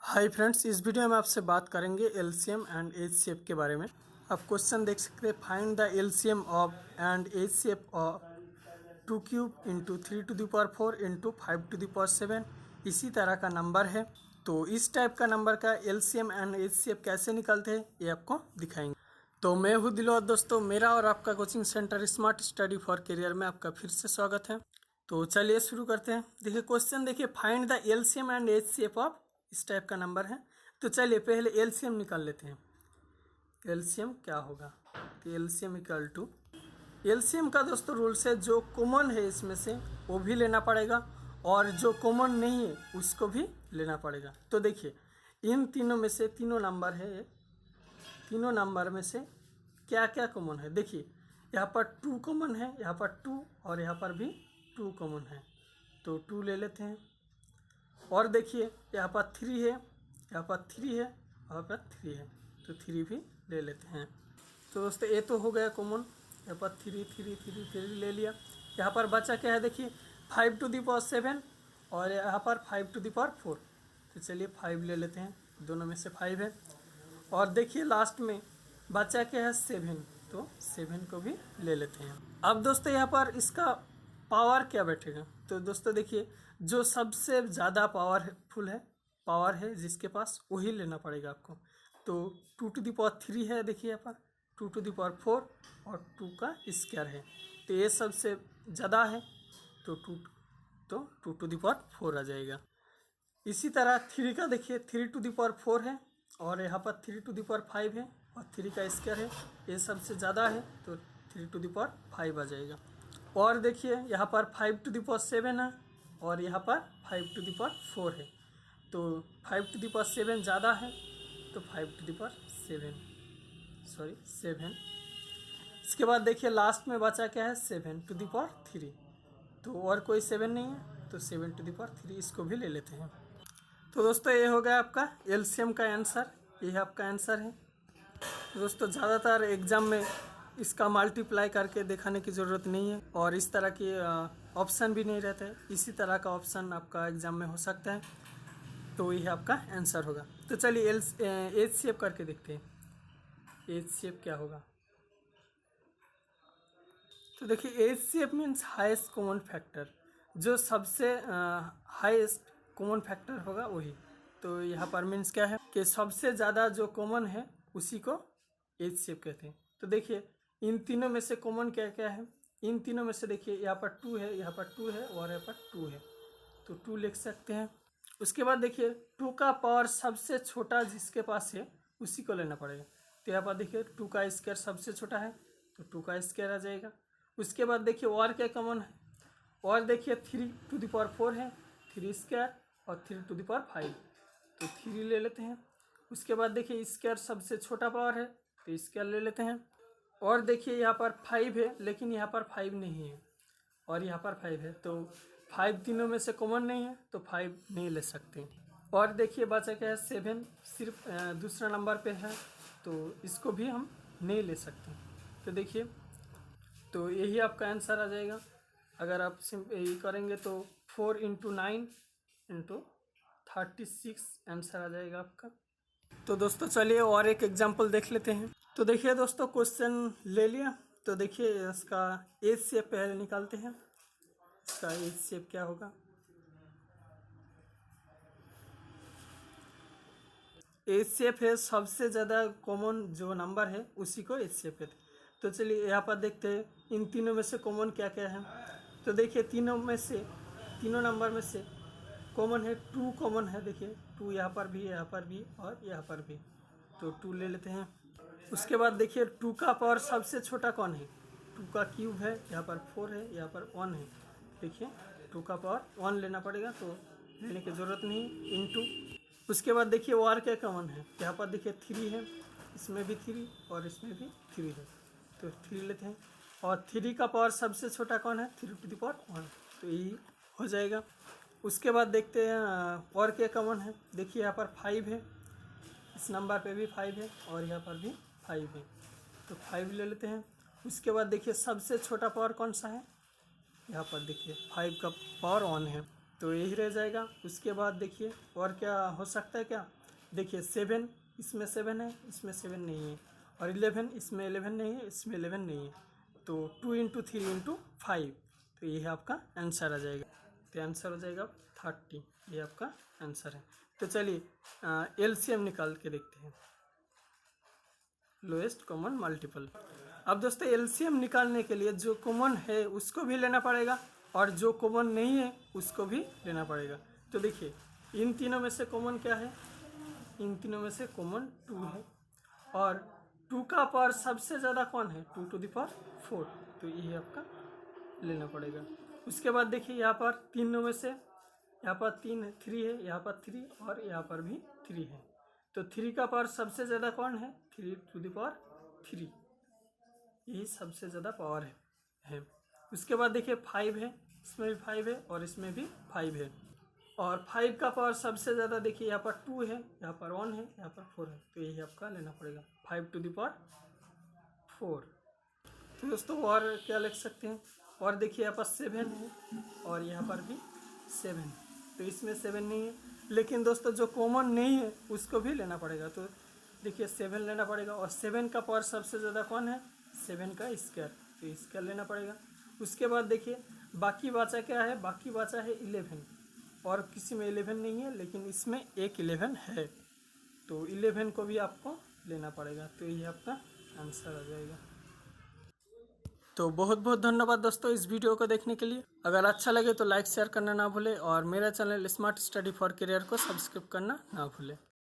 Hi friends, इस video में आपसे बात करेंगे एलसीएम एंड एचसीएफ के बारे में। आप क्वेश्चन देख सकते हैं, find the LCM of and HCF of 2 cube into 3 to the power 4 into 5 to the power 7 इसी तरह का नंबर है। तो इस टाइप का नंबर का एलसीएम एंड एचसीएफ कैसे निकलते हैं ये आपको दिखाएंगे। तो मैं हूँ दिलवार दोस्तों, मेरा और आपका coaching centre smart study for career में आपका फिर से स्वागत है। तो चलिए शुरू करते हैं। देखिए क्वेश्चन देखिए, find the LCM and HCF of इस टाइप का नंबर है। तो चलिए पहले एलसीएम निकाल लेते हैं। एलसीएम क्या होगा, तो एलसीएम इक्वल टू, एलसीएम का दोस्तों रूल्स है, जो कॉमन है इसमें से वो भी लेना पड़ेगा और जो कॉमन नहीं है उसको भी लेना पड़ेगा। तो देखिए इन तीनों में से, तीनों नंबर है, तीनों नंबर में से क्या क्या कॉमन है। देखिए यहाँ पर 2 कॉमन है, यहाँ पर 2 और यहाँ पर भी 2 कॉमन है, तो 2 ले लेते हैं। और देखिए यहाँ पर 3 है, यहाँ पर 3 है, यहाँ पर 3 है, तो 3 भी ले लेते हैं। तो दोस्तों ये तो हो गया कॉमन, यहाँ पर 3 3 3 3 ले लिया। यहाँ पर बचा क्या है, देखिए 5 टू द पावर 7 और यहाँ पर 5 टू द पावर 4। तो चलिए 5 ले लेते हैं, दोनों में से 5 है। और देखिए लास्ट में बचा क्या है, 7, तो 7 को भी ले लेते हैं। अब दोस्तों यहाँ पर इसका पावर क्या बैठेगा, तो दोस्तों देखिए जो सबसे ज़्यादा पावरफुल है, पावर है जिसके पास, वही लेना पड़ेगा आपको। तो 2 टू द पावर 3 है, देखिए यहाँ पर 2 टू द पावर 4 और 2 का स्क्वायर है, तो ये सबसे ज़्यादा है, तो 2 टू द पावर 4 आ जाएगा। इसी तरह 3 का देखिए 3 टू द पावर 4 है और यहाँ पर 3 टू द पावर 5 है और 3 का स्क्वायर है, ये सबसे ज़्यादा है, तो 3 टू द पावर 5 आ जाएगा। और देखिए यहाँ पर 5 टू द पावर 7 है और यहाँ पर 5 टू द पावर 4 है, तो 5 टू द पावर 7 ज़्यादा है, तो 5 टू द पावर 7। इसके बाद देखिए लास्ट में बचा क्या है, 7 टू द पावर 3, तो और कोई 7 नहीं है, तो 7 टू द पावर 3 इसको भी ले लेते हैं। तो दोस्तों ये हो गया आपका एलसीएम का आंसर, ये आपका आंसर है। तो दोस्तों ज़्यादातर एग्जाम में इसका मल्टीप्लाई करके दिखाने की ज़रूरत नहीं है और इस तरह की ऑप्शन भी नहीं रहते, इसी तरह का ऑप्शन आपका एग्जाम में हो सकता है, तो यह आपका आंसर होगा। तो चलिए एचसीएफ करके देखते हैं, एचसीएफ क्या होगा। तो देखिए HCF means highest common factor, जो सबसे हाईएस्ट कॉमन फैक्टर होगा वही। तो यहाँ पर मीन्स क्या है कि सबसे ज़्यादा जो कॉमन है उसी को एचसीएफ कहते हैं। तो देखिए इन तीनों में से कॉमन क्या क्या है, इन तीनों में से देखिए यहाँ पर 2 है, यहाँ पर 2 है और यहाँ पर 2 है, तो 2 लिख सकते हैं। उसके बाद देखिए 2 का पावर सबसे छोटा जिसके पास है उसी को लेना पड़ेगा। तो यहाँ पर देखिए 2 का स्क्वायर सबसे छोटा है, तो 2 का स्क्वायर आ जाएगा। उसके बाद देखिए और क्या कॉमन है, और देखिए 3 टू द पावर 4 है, 3 स्क्वायर और 3 टू द पावर 5, तो 3 ले लेते हैं। उसके बाद देखिए स्क्वायर सबसे छोटा पावर है, तो स्क्वायर ले लेते हैं। और देखिए यहाँ पर 5 है, लेकिन यहाँ पर 5 नहीं है और यहाँ पर 5 है, तो 5 तीनों में से कॉमन नहीं है, तो 5 नहीं ले सकते। और देखिए बचा क्या है, 7 सिर्फ दूसरा नंबर पे है, तो इसको भी हम नहीं ले सकते। तो देखिए तो यही आपका आंसर आ जाएगा। अगर आप यही करेंगे तो 4 इंटू 9 इंटू 36 आंसर आ जाएगा आपका। तो दोस्तों चलिए और एक एग्जांपल देख लेते हैं। तो देखिए दोस्तों क्वेश्चन ले लिया, तो देखिए इसका एचसीएफ पहले निकालते हैं। इसका एचसीएफ क्या होगा, एचसीएफ है सबसे ज़्यादा कॉमन जो नंबर है उसी को एचसीएफ कहते हैं। तो चलिए यहाँ पर देखते हैं इन तीनों में से कॉमन क्या क्या है। तो देखिए तीनों नंबर में से कॉमन है, 2 कॉमन है, देखिए 2 यहाँ पर भी, यहाँ पर भी और यहाँ पर भी, तो 2 ले लेते हैं। उसके बाद देखिए 2 का पावर सबसे छोटा कौन है, 2 का क्यूब है, यहाँ पर 4 है, यहाँ पर 1 है, देखिए 2 का पावर 1 लेना पड़ेगा, तो लेने की ज़रूरत नहीं, इनटू। उसके बाद देखिए और क्या कॉमन है, यहाँ पर देखिए 3 है, इसमें भी 3 और इसमें भी 3 है, तो 3 लेते हैं। और 3 का पावर सबसे छोटा कौन है, 3 टू द पावर 1, तो यही हो जाएगा। उसके बाद देखते हैं और क्या कॉमन है, देखिए यहाँ पर 5 है, इस नंबर पे भी 5 है और यहाँ पर भी 5 है, तो 5 ले लेते हैं। उसके बाद देखिए सबसे छोटा पावर कौन सा है, यहाँ पर देखिए 5 का पावर 1 है, तो यही रह जाएगा। उसके बाद देखिए और क्या हो सकता है, क्या देखिए 7, इसमें 7 है, इसमें 7 नहीं है, और 11, इसमें 11 नहीं है, इसमें 11 नहीं है, तो 2 × 3 × 5, तो ये आपका आंसर आ जाएगा। तो आंसर हो जाएगा 30, ये आपका आंसर है। तो चलिए एलसीएम निकाल के देखते हैं, लोएस्ट कॉमन मल्टीपल। अब दोस्तों एलसीएम निकालने के लिए जो कॉमन है उसको भी लेना पड़ेगा और जो कॉमन नहीं है उसको भी लेना पड़ेगा। तो देखिए इन तीनों में से कॉमन क्या है, इन तीनों में से कॉमन 2 है, और 2 का पावर सबसे ज़्यादा कौन है, 2 to the power 4, तो ये आपका लेना पड़ेगा। उसके बाद देखिए यहाँ पर तीनों में से यहाँ पर 3 है, यहाँ पर 3 और यहाँ पर भी 3 है, तो 3 का पावर सबसे ज़्यादा कौन है, 3 to the power 3, यही सबसे ज़्यादा पावर है। उसके बाद देखिए 5 है, इसमें भी 5 है और इसमें भी 5 है, और 5 का पावर सबसे ज़्यादा देखिए यहाँ पर 2 है, यहाँ पर 1 है, यहाँ पर 4 है, तो यही आपका लेना पड़ेगा 5 to the power 4। तो दोस्तों और क्या लिख सकते हैं, और देखिए यहाँ पर 7 है और यहाँ पर भी 7 है, तो इसमें 7 नहीं है, लेकिन दोस्तों जो कॉमन नहीं है उसको भी लेना पड़ेगा। तो देखिए 7 लेना पड़ेगा, और 7 का पावर सबसे ज़्यादा कौन है, 7 का स्क्वायर, तो स्क्वायर लेना पड़ेगा। उसके बाद देखिए बाकी बचा क्या है, बाकी बचा है 11, और किसी में 11 नहीं है, लेकिन इसमें एक 11 है, तो 11 को भी आपको लेना पड़ेगा, तो ये आपका आंसर आ जाएगा। तो बहुत बहुत धन्यवाद दोस्तों इस वीडियो को देखने के लिए। अगर अच्छा लगे तो लाइक शेयर करना ना भूलें, और मेरा channel smart study for career को सब्सक्राइब करना ना भूलें।